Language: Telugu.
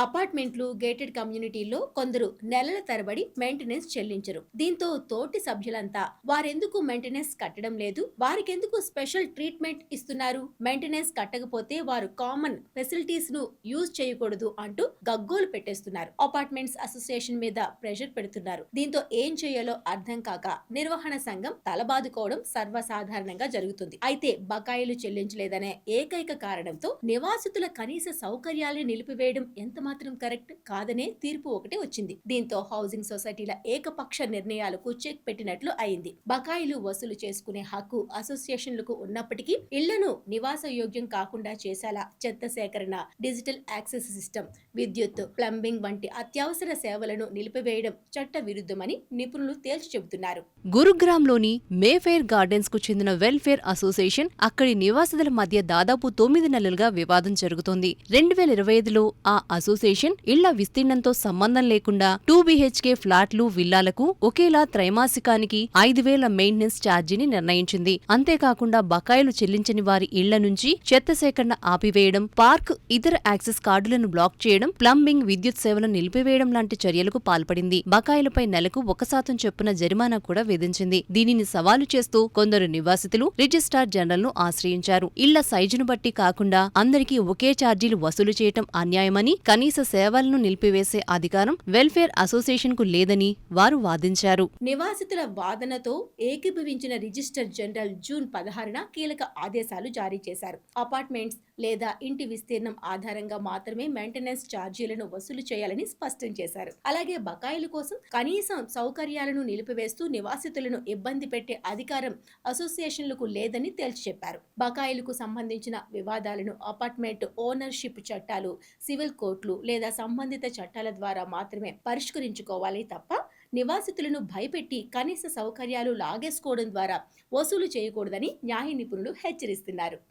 అపార్ట్మెంట్లు, గేటెడ్ కమ్యూనిటీల్లో కొందరు నెలల తరబడి మెయింటెనెన్స్ చెల్లించరు. దీంతో తోటి సభ్యులంతా వారెందుకు మెయింటెనెన్స్ కట్టడం లేదు, వారికెందుకు స్పెషల్ ట్రీట్మెంట్ ఇస్తున్నారు, మెయింటెనెన్స్ కట్టకపోతే వారు కామన్ ఫెసిలిటీస్ ను యూజ్ చేయకూడదు అంటూ గగ్గోలు పెట్టేస్తున్నారు. అపార్ట్మెంట్స్ అసోసియేషన్ మీద ప్రెషర్ పెడుతున్నారు. దీంతో ఏం చేయాలో అర్థం కాక నిర్వహణ సంఘం తలబాదుకోవడం సర్వసాధారణంగా జరుగుతుంది. అయితే బకాయిలు చెల్లించలేదనే ఏకైక కారణంతో నివాసితుల కనీస సౌకర్యాలను నిలిపివేయడం ఎంత మాత్రం కరెక్ట్ కాదనే తీర్పు ఒకటి వచ్చింది. దీంతో హౌసింగ్ సొసైటీల ఏకపక్ష నిర్ణయాలకు చెక్ పెట్టినట్లు అయింది. బకాయిలు వసూలు చేసుకునే హక్కు అసోసియేషన్లకు ఉన్నప్పటికీ ఇళ్లను నివాస యోగ్యం కాకుండా చేసేలా చెత్త సేకరణ, డిజిటల్ యాక్సెస్ సిస్టమ్, విద్యుత్, ప్లంబింగ్ వంటి అత్యవసర సేవలను నిలిపివేయడం చట్ట విరుద్ధమని నిపుణులు తేల్చి చెబుతున్నారు. గురుగ్రామ్లోని మేఫెయిర్ గార్డెన్స్ కు చెందిన వెల్ఫేర్ అసోసియేషన్ అక్కడి నివాసితుల మధ్య దాదాపు 9 నెలలుగా వివాదం జరుగుతోంది. 2025లో ఆ అసోసియేషన్ ఇళ్ల విస్తీర్ణంతో సంబంధం లేకుండా 2 BHK ఫ్లాట్లు, విల్లాలకు ఒకేలా త్రైమాసికానికి 5,000 మెయింటెనెన్స్ ఛార్జీని నిర్ణయించింది. అంతేకాకుండా బకాయిలు చెల్లించని వారి ఇళ్ల నుంచి చెత్త సేకరణ ఆపివేయడం, పార్క్, ఇతర యాక్సెస్ కార్డులను బ్లాక్ చేయడం, ప్లంబింగ్, విద్యుత్ సేవలను నిలిపివేయడం లాంటి చర్యలకు పాల్పడింది. బకాయిలపై నెలకు 1% చొప్పున జరిమానా కూడా విధించింది. దీనిని సవాలు చేస్తూ కొందరు నివాసితులు రిజిస్ట్రార్ జనరల్ ను ఆశ్రయించారు. ఇళ్ల సైజును బట్టి కాకుండా అందరికీ ఒకే ఛార్జీలు వసూలు చేయటం అన్యాయమని, కనీస సేవలను నిలిపివేసే అధికారం వెల్ఫేర్ అసోసియేషన్ కు లేదని వారు వాదించారు. నివాసితుల వాదనతో ఏకీభవించిన రిజిస్టర్ జనరల్ జూన్ 16న కీలక ఆదేశాలు జారీ చేశారు. అపార్ట్మెంట్స్ లేదా ఇంటి విస్తీర్ణం ఆధారంగా మాత్రమే మెయింటెనెన్స్ ఛార్జీలను వసూలు చేయాలని స్పష్టం చేశారు. అలాగే బకాయిల కోసం కనీసం సౌకర్యాలను నిలిపివేస్తూ నివాసితులను ఇబ్బంది పెట్టే అధికారం అసోసియేషన్లకు లేదని తేల్చి చెప్పారు. బకాయిలకు సంబంధించిన వివాదాలను అపార్ట్మెంట్ ఓనర్షిప్ చట్టాలు, సివిల్ కోర్టులు లేదా సంబంధిత చట్టాల ద్వారా మాత్రమే పరిష్కరించుకోవాలి తప్ప నివాసితులను భయపెట్టి కనీస సౌకర్యాలు లాగేసుకోవడం ద్వారా వసూలు చేయకూడదని న్యాయ నిపుణులు హెచ్చరిస్తున్నారు.